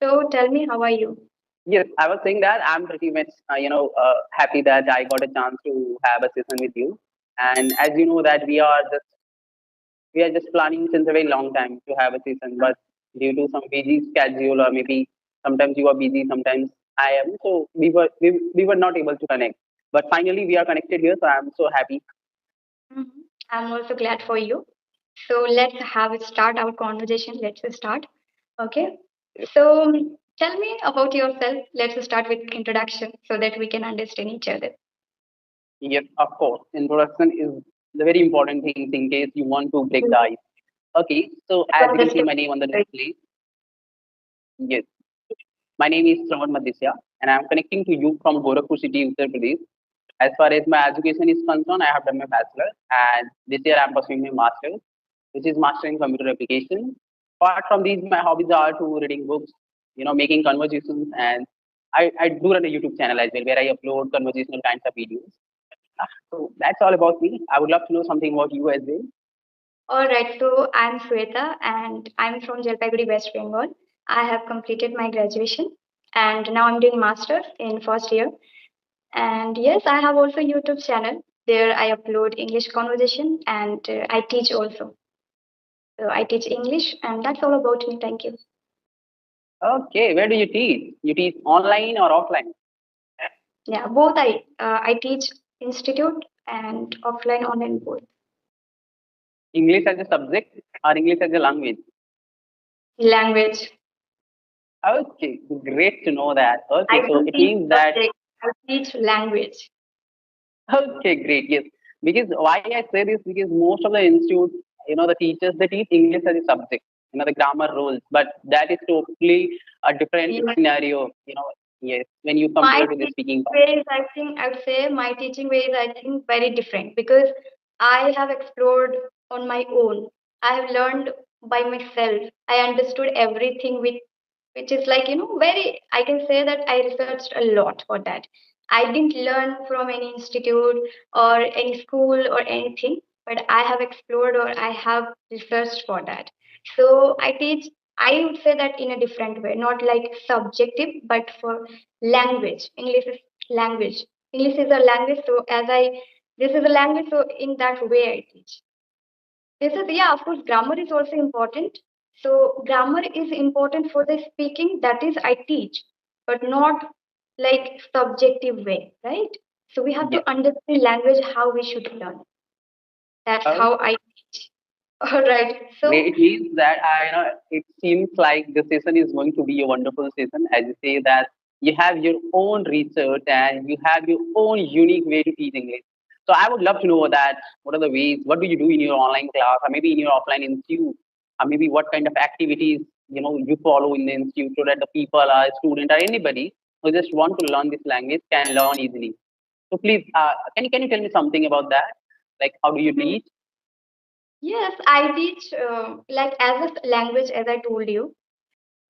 So tell me, how are you? Yes, I was saying that I'm pretty much, happy that I got a chance to have a session with you. And as you know that we are just planning since a very long time to have a session, but due to some busy schedule or maybe sometimes you are busy, sometimes I am, so we were not able to connect. But finally we are connected here, so I'm so happy. Mhm. I'm also glad for you. So let's have it start our conversation. Let's start. Okay. So tell me about yourself. Let's start with introduction so that we can understand each other. Yes, of course. Introduction is the very important thing in case you want to break the ice. Okay, so as you can see my name on the display, yes, my name is Shravan Madisya, and I'm connecting to you from Gorakhpur city, Uttar Pradesh. As far as my education is concerned, I have done my bachelor, and this year I'm pursuing my master, which is master in computer application. Apart from these, my hobbies are to reading books, making conversations, and I do run a YouTube channel as well where I upload conversational kinds of videos. So that's all about me. I would love to know something about you as well. All right. So I'm Sweta and I'm from Jalpaiguri, West Bengal. I have completed my graduation and now I'm doing master in first year. And yes, I have also YouTube channel. There I upload English conversation and I teach also. So I teach English and that's all about me. Thank you. Okay, where do you teach? You teach online or offline? Yeah, both I teach institute and offline online both. English as a subject or English as a language? Language. Okay, great to know that. I Okay, so don't it teach means that, subject. I teach language. okay, great, yes. Because why I say this, because most of the institutes, the teachers, they teach English as a subject, the grammar rules, but that is totally a different Yeah. scenario, yes, when you My compare to the teaching speaking part. way is, I think, I would say my teaching way is, I think, very different because I have explored on my own. I have learned by myself. I understood everything with, which is like, very, I can say that I researched a lot for that. I didn't learn from any institute or any school or anything, but I have explored or I have researched for that. So I teach, I would say that in a different way, not like subjective, but for language. English is language. English is a language. So this is a language. So in that way, I teach. This is, yeah, of course, grammar is also important. So grammar is important for the speaking. That is, I teach, but not like subjective way, right? So we have Yes. to understand language how we should learn. That's how I teach. All right. Great. So It means that it seems like the session is going to be a wonderful session. As you say that you have your own research and you have your own unique way to teach English. So I would love to know that. What are the ways? What do you do in your online class, or maybe in your offline institute, or maybe what kind of activities you follow in the institute so that the people, or student, or anybody who just want to learn this language can learn easily. So please, can you tell me something about that? Like how do you mhm, teach? yes, I teach like as a language, as I told you.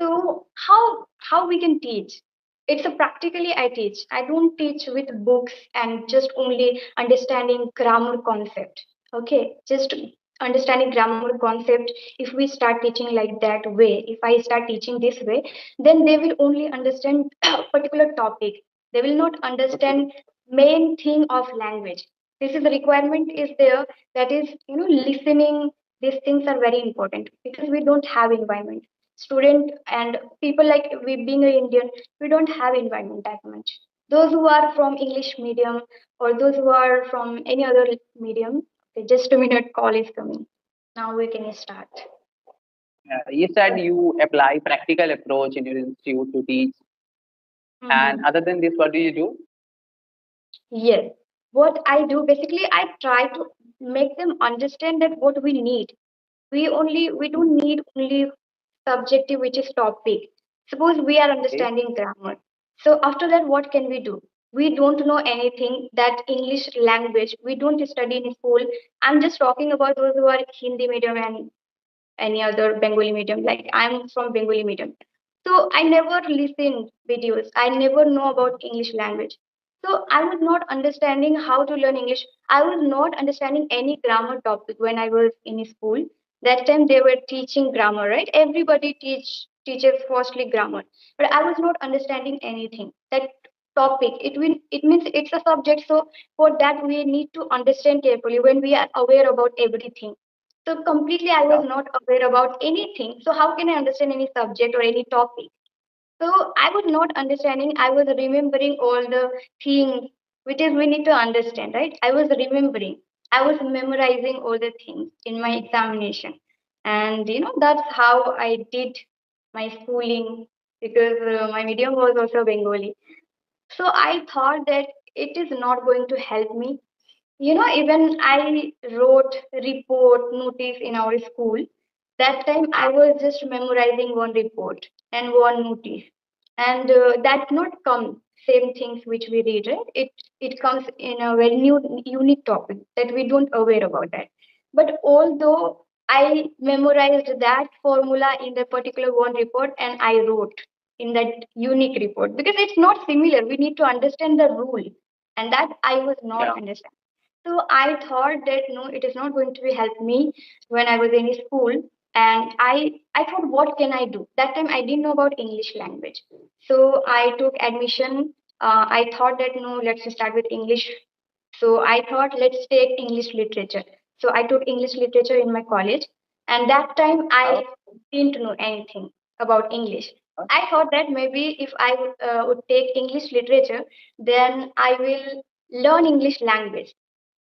So how we can teach? It's a practically I teach. I don't teach with books and just only understanding grammar concept. Okay, just understanding grammar concept. If we start teaching like that way, if I start teaching this way, then they will only understand a particular topic. They will not Okay. understand main thing of language. This is the requirement is there. That is, listening. These things are very important because we don't have environment student and people like we being an Indian, we don't have environment that much. Those who are from English medium or those who are from any other medium, okay, just a minute, call is coming. Now we can start. You said you apply practical approach in your institute to teach. And Mhm. other than this, what do you do? Yes. What I do basically, I try to make them understand that what we need. We don't need only subjective, which is topic. Suppose we are Okay. understanding grammar. So after that, what can we do? We don't know anything that English language. We don't study in school. I'm just talking about those who are Hindi medium and any other Bengali medium. Like I'm from Bengali medium. So I never listen videos. I never know about English language. So I was not understanding how to learn English. I was not understanding any grammar topic when I was in school. That time they were teaching grammar, right? Everybody teaches firstly grammar, but I was not understanding anything. That topic, it means it's a subject, so for that we need to understand carefully when we are aware about everything. So completely I was Yeah. not aware about anything. So how can I understand any subject or any topic? So I was not understanding. I was remembering all the things which is we need to understand, right? I was remembering. I was memorizing all the things in my examination, and that's how I did my schooling because my medium was also Bengali. So I thought that it is not going to help me. Even I wrote report notice in our school. That time I was just memorizing one report and one notice, and that not come same things which we read, right? It comes in a very new unique topic that we don't aware about that. But although I memorized that formula in the particular one report and I wrote in that unique report because it's not similar. We need to understand the rule, and that I was not Yeah. understanding. So I thought that no, it is not going to be help me when I was in school. And I thought, what can I do? That time I didn't know about English language. So I took admission. I thought that no, let's start with English. So I thought let's take English literature. So I took English literature in my college. And that time I Uh, didn't know anything about English. I thought that maybe if I would take English literature, then I will learn English language,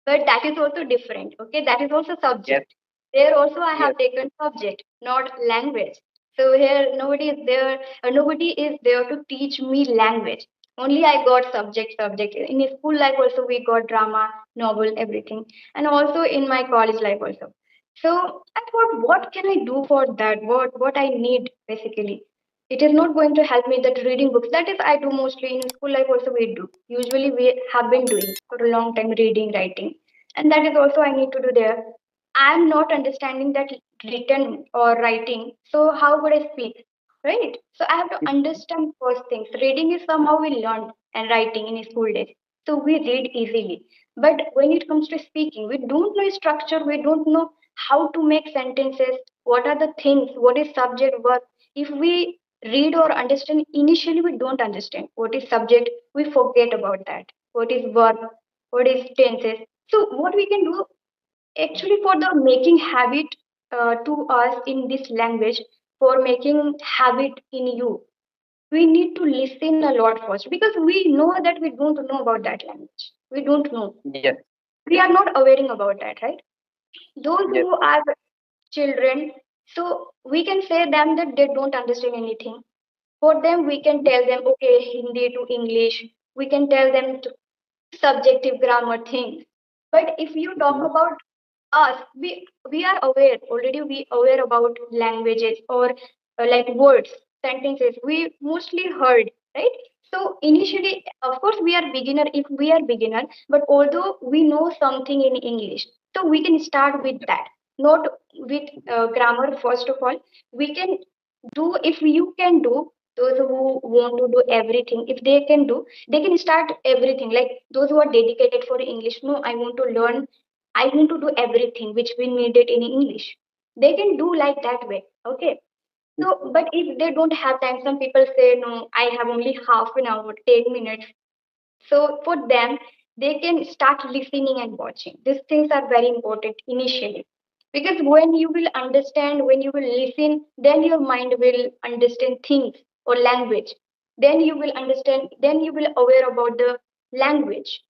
but that is also different. Okay, that is also yes. subject. There also I Yes. have taken subject, not language. So here nobody is there to teach me language. Only I got subject. In school life also we got drama, novel, everything, and also in my college life also. So I thought, what can I do for that? What I need basically. It is not going to help me that reading books. That is I do mostly in school life also we do. Usually we have been doing for a long time reading, writing, and that is also I need to do there. I'm not understanding that written or writing, so how would I speak, right? So I have to understand first things. Reading is somehow we learned, and writing in school days, so we read easily. But when it comes to speaking, we don't know structure, we don't know how to make sentences, what are the things, what is subject verb. If we read or understand initially, we don't understand what is subject, we forget about that, what is verb, what is tenses. So what we can do actually for the making habit to us in this language, for making habit in you, we need to listen a lot first because we know that we don't know about that language. We don't know. Yes. We are not aware about that, right? Those Yes. who are children, so we can say them that they don't understand anything. For them, we can tell them, okay, Hindi to English. We can tell them to subjective grammar things. But if you talk Mm-hmm. about us, we are aware already. We aware about languages or like words, sentences. We mostly heard, right? So initially, of course, we are beginner. If we are beginner, but although we know something in English, so we can start with that. Not with grammar first of all. We can do, if you can do, those who want to do everything, if they can do, they can start everything. Like those who are dedicated for English, no, I want to learn, I want to do everything which we needed in English, they can do like that way. Okay. So but if they don't have time, some people say no, I have only half an hour, 10 minutes. So for them, they can start listening and watching. These things are very important initially. Because when you will understand, when you will listen, then your mind will understand things or language. Then you will understand, then you will aware about the language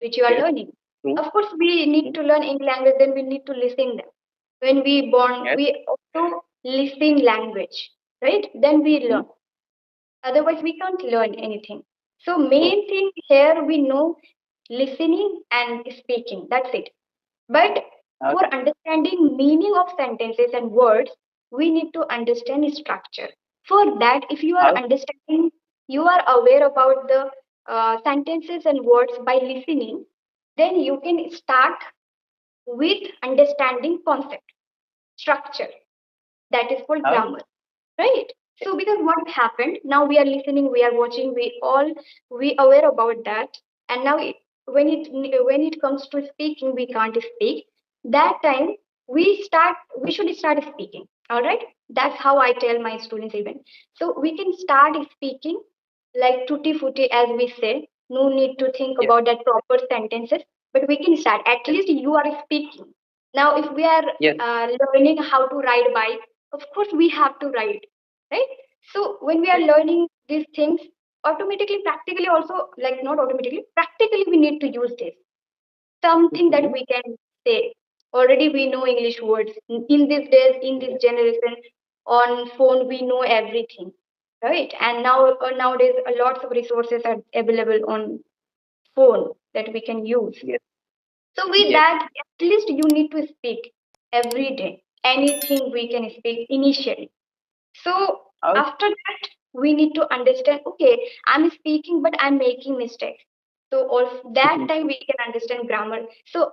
which you are Yes. learning. True. Of course, we need to learn any language, then we need to listen them. When we born, Yes. we also listen language, right? Then we Mm-hmm. learn. Otherwise, we can't learn anything. So True. main thing here we know listening and speaking. That's it. But for Okay. understanding meaning of sentences and words, we need to understand structure. For that, if you are Okay. understanding, you are aware about the sentences and words by listening, then you can start with understanding concept, structure. That is called Okay. grammar, right? So because what happened, now we are listening, we are watching, we aware about that, and now when it comes to speaking, we can't speak. That time we should start speaking. All right, that's how I tell my students even. So we can start speaking like tutti frutti, as we say. No need to think Yes, about that proper sentences, but we can start. At yes, least you are speaking. Now if we are yes, learning how to ride bike, of course we have to ride, right? So when we are yes. learning these things, automatically practically also, like not automatically, practically we need to use this, something that Mhm. we can say. Already we know English words. In these days, in this Yes, generation, on phone we know everything, right? And nowadays, lots of resources are available on phone that we can use. yes, So with yes. that, at least you need to speak every day. Anything we can speak initially. So Oh, after that, we need to understand, okay, I'm speaking, but I'm making mistakes. So all that mhm. time we can understand grammar. So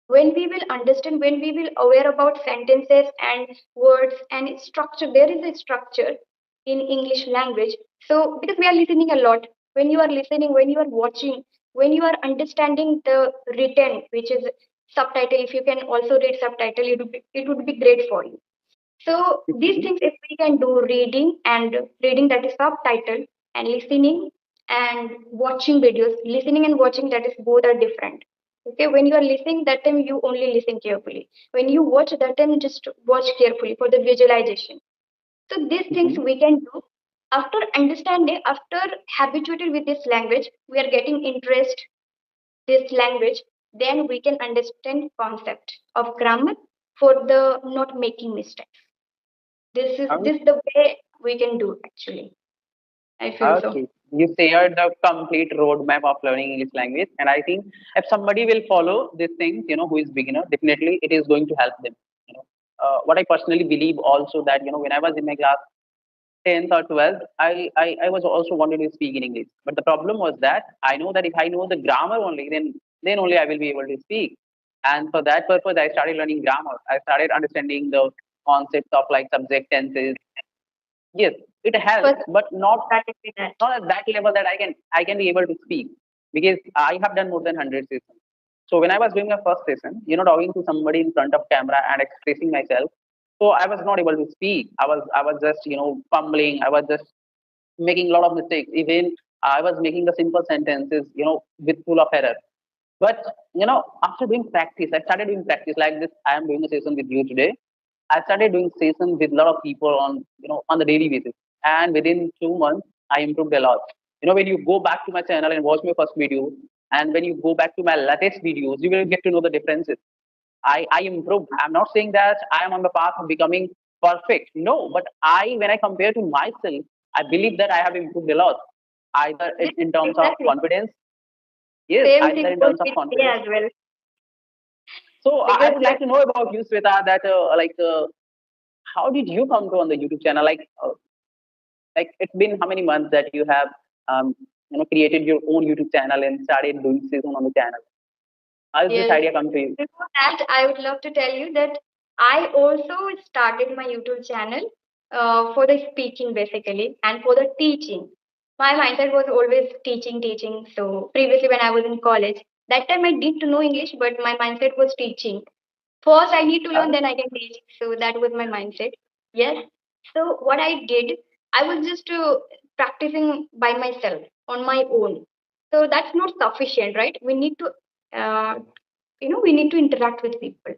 when we will understand, when we will aware about sentences and words and structure, there is a structure in English language. So because we are listening a lot, when you are listening, when you are watching, when you are understanding the written, which is subtitle, if you can also read subtitle, it would be great for you. So these Mhm. things, if we can do reading that is subtitle, and listening and watching videos, listening and watching, that is both are different. Okay, when you are listening, that time you only listen carefully. When you watch, that time just watch carefully for the visualization. So these things Mhm. we can do after understanding, after habituated with this language, we are getting interest this language, then we can understand concept of grammar for the not making mistakes. Oh, This the way we can do actually. I feel so. okay. You shared the complete roadmap of learning English language, and I think if somebody will follow these things, who is beginner, definitely it is going to help them. You know, what I personally believe also that when I was in my class 10th or 12th, I was also wanted to speak in English. But the problem was that I know that if I know the grammar only, then only I will be able to speak. And for that purpose, I started learning grammar. I started understanding the concepts of like subject tenses. Yes, it helps, First, but not started with that. not at that level that I can be able to speak because I have done more than 100 sessions. So when I was doing my first session, talking to somebody in front of camera and expressing myself, so I was not able to speak. I was just fumbling. I was just making a lot of mistakes. Even I was making the simple sentences, with full of error. But after doing practice, I started doing practice like this. I am doing a session with you today. I started doing sessions with a lot of people on the daily basis, and within 2 months, I improved a lot. When you go back to my channel and watch my first video, and when you go back to my latest videos, you will get to know the differences. I improved. I'm not saying that I am on the path of becoming perfect. No, but when I compare to myself, I believe that I have improved a lot, either Yes, in terms of exactly. confidence. Yes, Same either thing in goes terms of with me confidence. as well. So I Because would like to know about you, Sweta, that how did you come to on the YouTube channel? Like it's been how many months that you have um, created your own YouTube channel and started doing season on the channel? How did this yes, idea come to you? before that, I would love to tell you that I also started my YouTube channel for the speaking basically and for the teaching. My mindset was always teaching, teaching. So previously, when I was in college, that time I did to know English, but my mindset was teaching. First, I need to learn, Uh, then I can teach. So that was my mindset. Yes. So what I did, I was just practicing by myself on my own. So that's not sufficient, right? Uh, we need to interact with people,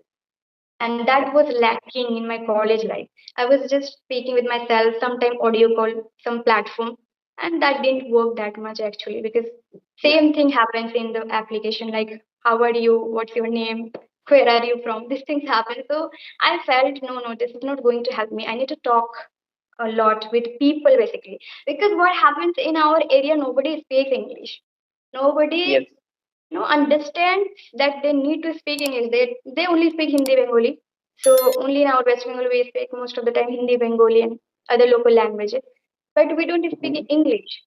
and that was lacking in my college life. I was just speaking with myself, sometime audio call, some platform, and that didn't work that much actually, because yes, same thing happens in the application, like how are you, what's your name, where are you from, these things happen. So I felt, no, this is not going to help me. I need to talk a lot with people basically, because what happens in our area, nobody speaks English. Nobody yes. understand that they need to speak English. They only speak Hindi, Bengali. So only in our West Bengal we speak most of the time Hindi, Bengali, and other local languages. But we don't speak Mm-hmm, English.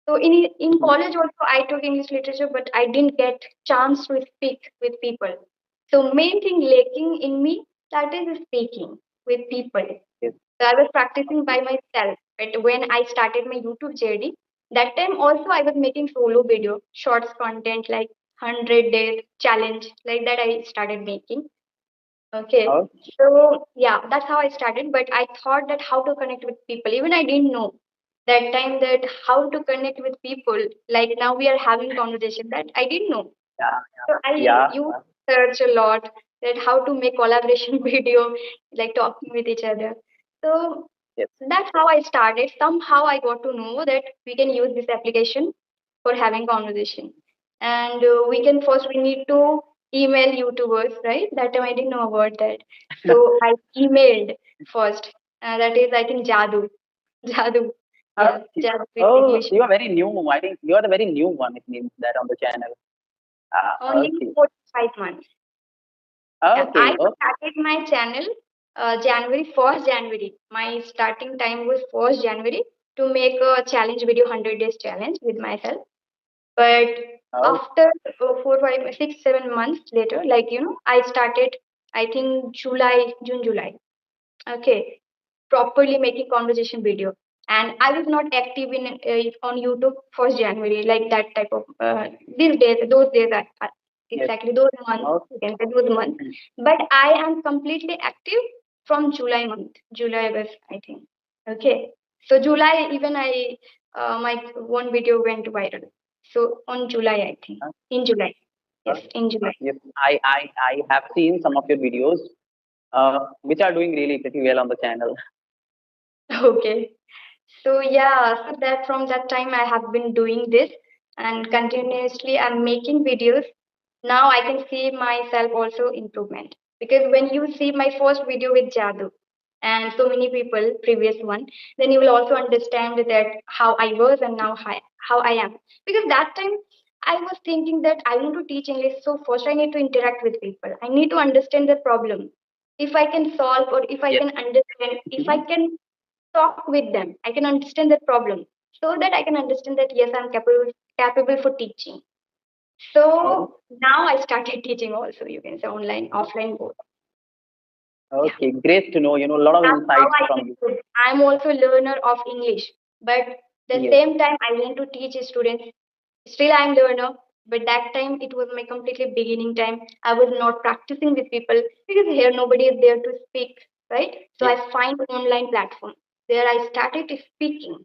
So in mm-hmm, college also I took English literature, but I didn't get chance to speak with people. So main thing lacking in me, that is speaking with people. yes. So I was practicing by Okay. myself. But when I started my YouTube journey, that time also I was making solo video, shorts content like 100 days challenge, like that I started making. Okay. Oh, So yeah, that's how I started. But I thought that how to connect with people. Even I didn't know that time that how to connect with people. Like now we are having conversation that I didn't know. yeah, So I yeah, used search a lot that how to make collaboration video, like talking with each other. So yes. that's how I started. Somehow I got to know that we can use this application for having conversation. And we need to email YouTubers, right? That time I didn't know about that. So I emailed first. That is, I think, Jadu. Jadu. Yeah, Okay. Jadu with Oh, English. you are very new. I think you are the very new one. It means that on the channel. Only Okay. 4 to 5 months. Yeah, I Okay. Oh, started my channel January 1st January. My starting time was 1st January to make a challenge video, 100 days challenge with myself. But oh, after 4, 5, 6, 7 months later, like I started, I think June, July. Okay, properly making conversation video, and I was not active in on YouTube 1st January, like that type of these days, those days yes. exactly those months, Okay. you can say those months. But I am completely active from July month. July was, I think. Okay, so July, even I my one video went viral. So on July, I think, in July. Yes, in July. Yes, I have seen some of your videos, which are doing really pretty well on the channel. Okay. So yeah, so that from that time I have been doing this, and continuously I'm making videos. Now I can see myself also improvement, because when you see my first video with Jadu and so many people previous one, then you will also understand that how I was and now how I am. Because that time I was thinking that I want to teach English, so first I need to interact with people. I need to understand the problem. If I can solve, or if I Yes. can understand, if I Mhm. can talk with them, I can understand their problem, so that I can understand that yes, I'm capable for teaching. Oh, So now I started teaching also, you can say online, offline both. Yeah. okay, great to know. A lot of That's how insights I from you. improve. I'm also learner of English, but the Yes, same time I want to teach students. Still, I'm learner, but that time it was my completely beginning time. I was not practicing with people because here nobody is there to speak, right? So yes, I find online platform. There I started speaking,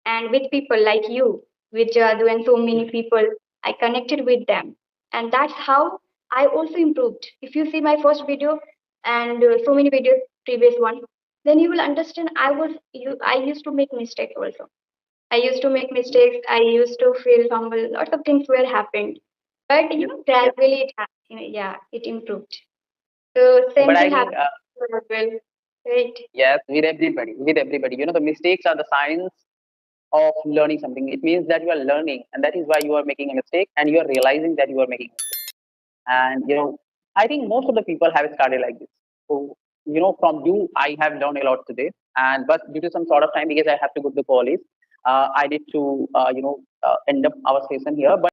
and with people like you, with Jadu and so many people, I connected with them, and that's how I also improved. If you see my first video and so many videos previous one, then you will understand I used to make mistakes also. I used to make mistakes. I used to feel humble. Lots of things were happened, but yes, yes. gradually yeah, it improved. So But same I thing think, happened as well, right? yes, with everybody, with everybody. The mistakes are the signs of learning something. It means that you are learning, and that is why you are making a mistake, and you are realizing that you are making. And I think most of the people have started like this. So from you I have learned a lot today, and but due to some sort of time, because I have to go to the college, I need to end up our session here. But